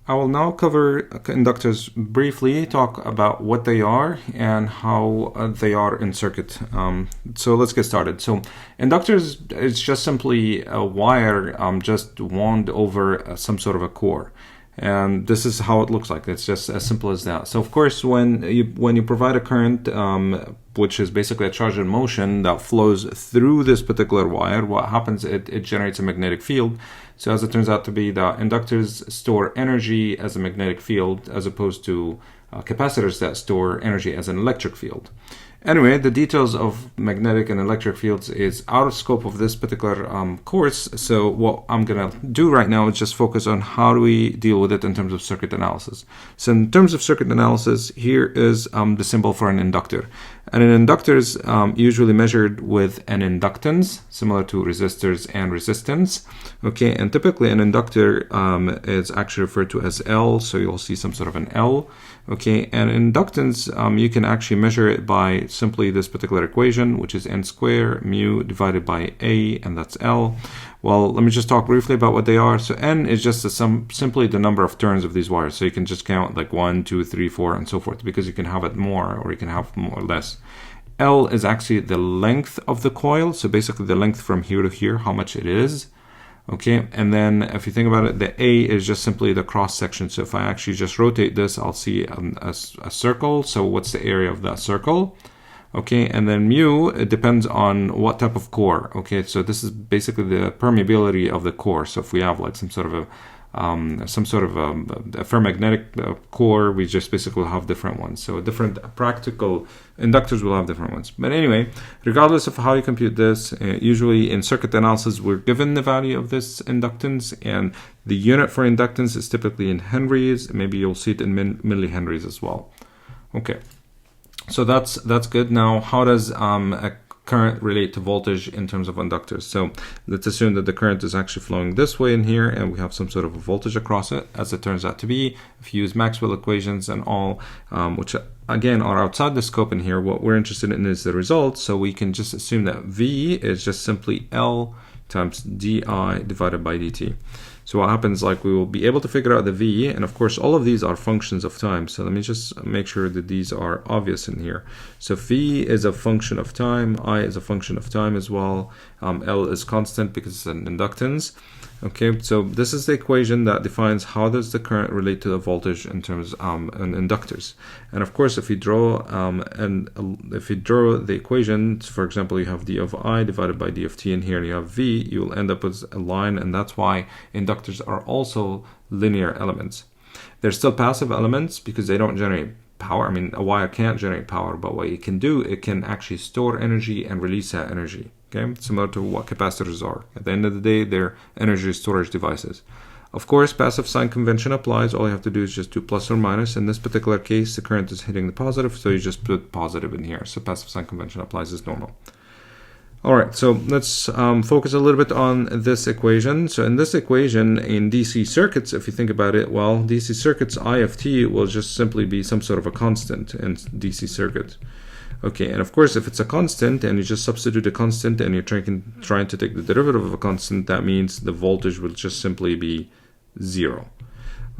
I will now cover inductors briefly, talk about what they are and how they are in circuit. So let's get started. So inductors is just simply a wire just wound over some sort of a core. And this is how it looks like. It's just as simple as that. So of course, when you provide a current, which is basically a charge in motion that flows through this particular wire, what happens? It generates a magnetic field. So as it turns out to be, the inductors store energy as a magnetic field, as opposed to capacitors that store energy as an electric field. Anyway, the details of magnetic and electric fields is out of scope of this particular course. So what I'm going to do right now is just focus on how do we deal with it in terms of circuit analysis. So in terms of circuit analysis, here is the symbol for an inductor. And an inductor is usually measured with an inductance, similar to resistors and resistance. Okay, and typically an inductor is actually referred to as L, so you'll see some sort of an L. Okay, and inductance, you can actually measure it by simply this particular equation, which is N squared mu divided by A, and that's L. Well, let me just talk briefly about what they are. So N is just simply the number of turns of these wires. So you can just count like 1, 2, 3, 4, and so forth, because you can have it more or you can have more or less. L is actually the length of the coil. So basically the length from here to here, how much it is. Okay, and then if you think about it, the A is just simply the cross section. So if I actually just rotate this, I'll see a circle. So what's the area of that circle? Okay, and then mu, it depends on what type of core. Okay, so this is basically the permeability of the core. So if we have like some sort of a ferromagnetic core, we just basically have different ones. So different practical inductors will have different ones. But anyway, regardless of how you compute this, usually in circuit analysis, we're given the value of this inductance, and the unit for inductance is typically in henries. Maybe you'll see it in millihenries as well. Okay. So that's good. Now, how does a current relate to voltage in terms of inductors? So let's assume that the current is actually flowing this way in here, and we have some sort of a voltage across it, as it turns out to be. If you use Maxwell equations and all, which again are outside the scope in here, what we're interested in is the result. So we can just assume that V is just simply L times di divided by dt. So what happens, like, we will be able to figure out the V, and of course all of these are functions of time. So let me just make sure that these are obvious in here. So V is a function of time, I is a function of time as well, L is constant because it's an inductance. Okay, so this is the equation that defines how does the current relate to the voltage in terms of inductors. And of course, if you draw the equation, for example, you have d of I divided by d of t in here, and you have V, you will end up with a line, and that's why inductors are also linear elements. They're still passive elements because they don't generate power. I mean, a wire can't generate power, but what it can do, it can actually store energy and release that energy. Okay, similar to what capacitors are. At the end of the day, they're energy storage devices. Of course, passive sign convention applies. All you have to do is just do plus or minus. In this particular case, the current is hitting the positive, so you just put positive in here. So passive sign convention applies as normal. All right, so let's focus a little bit on this equation. So in this equation, in DC circuits, if you think about it, well, DC circuits, I of t will just simply be some sort of a constant in DC circuit. Okay, and of course, if it's a constant and you just substitute a constant and you're trying to take the derivative of a constant, that means the voltage will just simply be 0.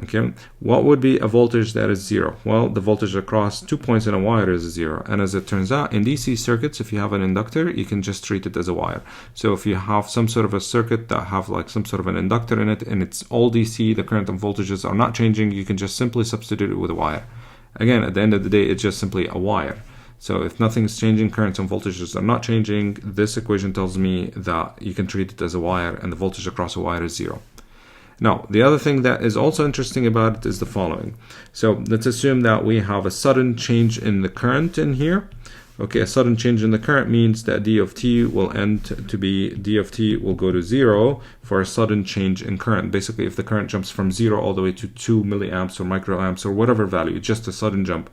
Okay, what would be a voltage that is 0? Well, the voltage across 2 points in a wire is 0. And as it turns out, in DC circuits, if you have an inductor, you can just treat it as a wire. So if you have some sort of a circuit that have like some sort of an inductor in it and it's all DC, the current and voltages are not changing, you can just simply substitute it with a wire. Again, at the end of the day, it's just simply a wire. So if nothing is changing, currents and voltages are not changing, this equation tells me that you can treat it as a wire and the voltage across a wire is 0. Now, the other thing that is also interesting about it is the following. So let's assume that we have a sudden change in the current in here. Okay, a sudden change in the current means that d of t will end to be, d of t will go to 0 for a sudden change in current. Basically, if the current jumps from 0 all the way to 2 milliamps or microamps or whatever value, just a sudden jump.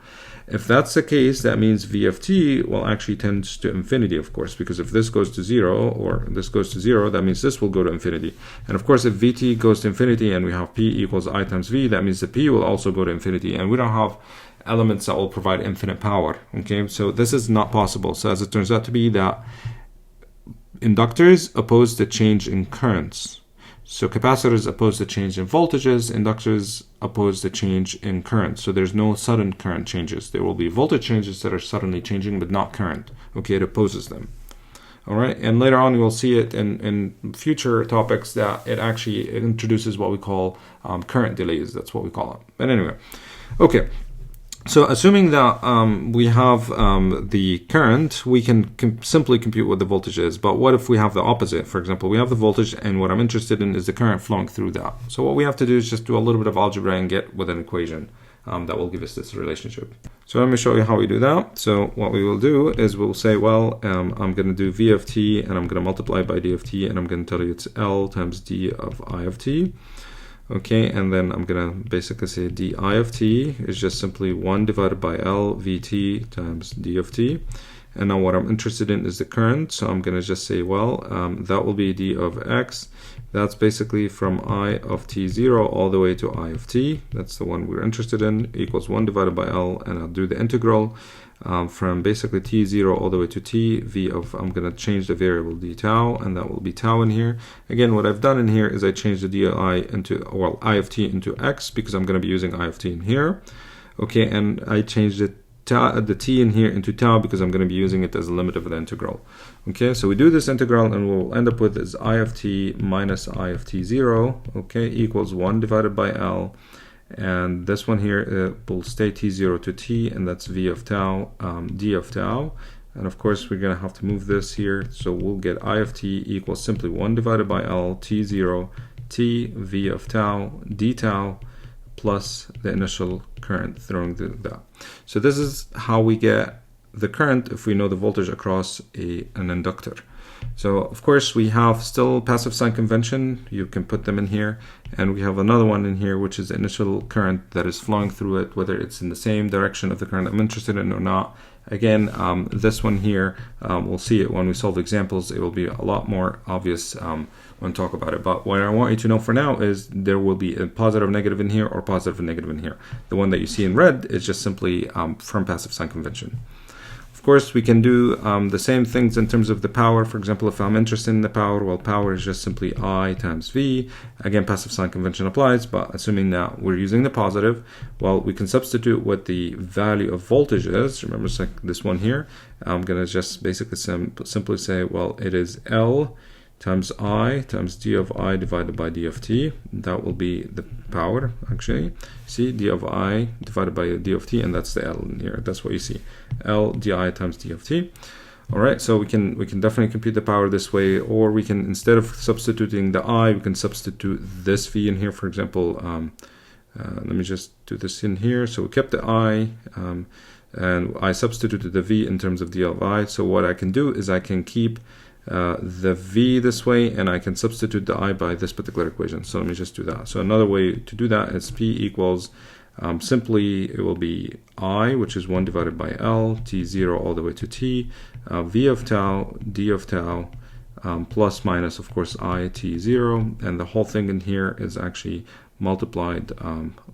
If that's the case, that means V of t will actually tend to infinity, of course, because if this goes to 0 or this goes to 0, that means this will go to infinity. And of course, if Vt goes to infinity and we have P equals I times V, that means the P will also go to infinity. And we don't have elements that will provide infinite power. Okay, so this is not possible. So as it turns out to be, that inductors oppose the change in currents. So capacitors oppose the change in voltages, inductors oppose the change in current. So there's no sudden current changes. There will be voltage changes that are suddenly changing, but not current. Okay, it opposes them. All right, and later on you will see it in future topics that it actually introduces what we call current delays. That's what we call it. But anyway, okay. So assuming that we have the current, we can simply compute what the voltage is. But what if we have the opposite? For example, we have the voltage, and what I'm interested in is the current flowing through that. So what we have to do is just do a little bit of algebra and get with an equation that will give us this relationship. So let me show you how we do that. So what we will do is we'll say, well, I'm going to do V of t, and I'm going to multiply by d of t, and I'm going to tell you it's L times d of I of t. Okay, and then I'm going to basically say di of t is just simply 1 divided by L Vt times d of t. And now what I'm interested in is the current, so I'm going to just say, well, that will be d of x. That's basically from I of t0 all the way to I of t. That's the one we're interested in, equals 1 divided by L, and I'll do the integral from basically t0 all the way to t, v of, I'm going to change the variable d tau, and that will be tau in here. Again, what I've done in here is I changed the di into, well, I of t into x, because I'm going to be using I of t in here. Okay, and I changed the t in here into tau because I'm going to be using it as a limit of the integral. Okay, so we do this integral, and we'll end up with is I of t minus I of t0, okay, equals 1 divided by L. And this one here will stay t0 to t, and that's v of tau, d of tau. And of course, we're going to have to move this here. So we'll get I of t equals simply 1 divided by L, t0, t, v of tau, d tau, plus the initial current through that. So this is how we get the current if we know the voltage across an inductor. So of course we have still passive sign convention, you can put them in here, and we have another one in here which is the initial current that is flowing through it, whether it's in the same direction of the current I'm interested in or not. Again, this one here, we'll see it when we solve examples. It will be a lot more obvious when we talk about it. But what I want you to know for now is there will be a positive negative in here or positive and negative in here. The one that you see in red is just simply from passive sign convention. Of course, we can do the same things in terms of the power. For example, if I'm interested in the power, well, power is just simply I times V. Again, passive sign convention applies, but assuming that we're using the positive, well, we can substitute what the value of voltage is. Remember, it's like this one here. I'm going to just basically simply say, well, it is L times I times d of I divided by d of t. That will be the power, actually. See, d of I divided by d of t, and that's the L in here. That's what you see. L di times d of t. All right, so we can definitely compute the power this way, or we can, instead of substituting the I, we can substitute this V in here. For example, let me just do this in here. So we kept the I, and I substituted the V in terms of d of I. So what I can do is I can keep the V this way, and I can substitute the I by this particular equation. So let me just do that. So another way to do that is P equals, simply it will be I, which is 1 divided by L, T0 all the way to T, V of tau, D of tau, plus minus, of course, I, T0, and the whole thing in here is actually multiplied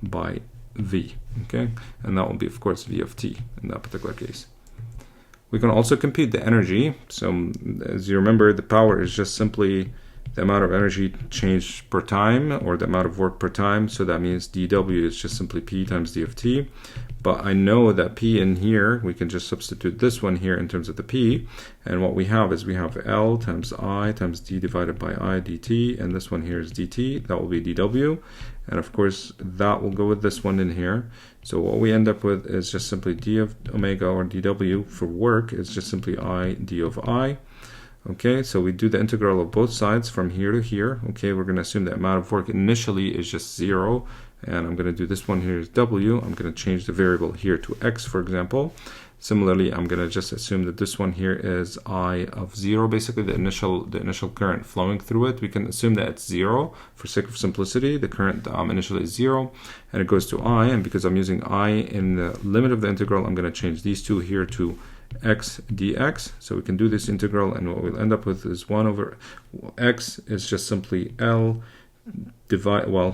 by V, okay? And that will be, of course, V of T in that particular case. We can also compute the energy. So as you remember, the power is just simply the amount of energy changed per time, or the amount of work per time. So that means dW is just simply P times d of t. But I know that P in here, we can just substitute this one here in terms of the P. And what we have is we have L times I times d divided by I dt. And this one here is dt. That will be dW. And of course, that will go with this one in here. So what we end up with is just simply d of omega, or dW for work, is just simply I d of I. Okay, so we do the integral of both sides from here to here. Okay, we're going to assume the amount of work initially is just 0. And I'm going to do this one here is W. I'm going to change the variable here to X, for example. Similarly, I'm going to just assume that this one here is I of 0, basically the initial current flowing through it. We can assume that it's 0 for sake of simplicity. The current initially is 0, and it goes to I. And because I'm using I in the limit of the integral, I'm going to change these two here to x dx. So we can do this integral, and what we'll end up with is 1 over x is just simply L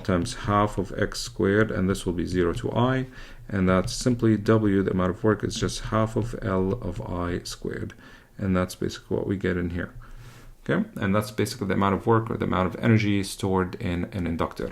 times half of x squared, and this will be 0 to I, and that's simply W, the amount of work, is just half of L of I squared, and that's basically what we get in here. Okay, and that's basically the amount of work or the amount of energy stored in an inductor.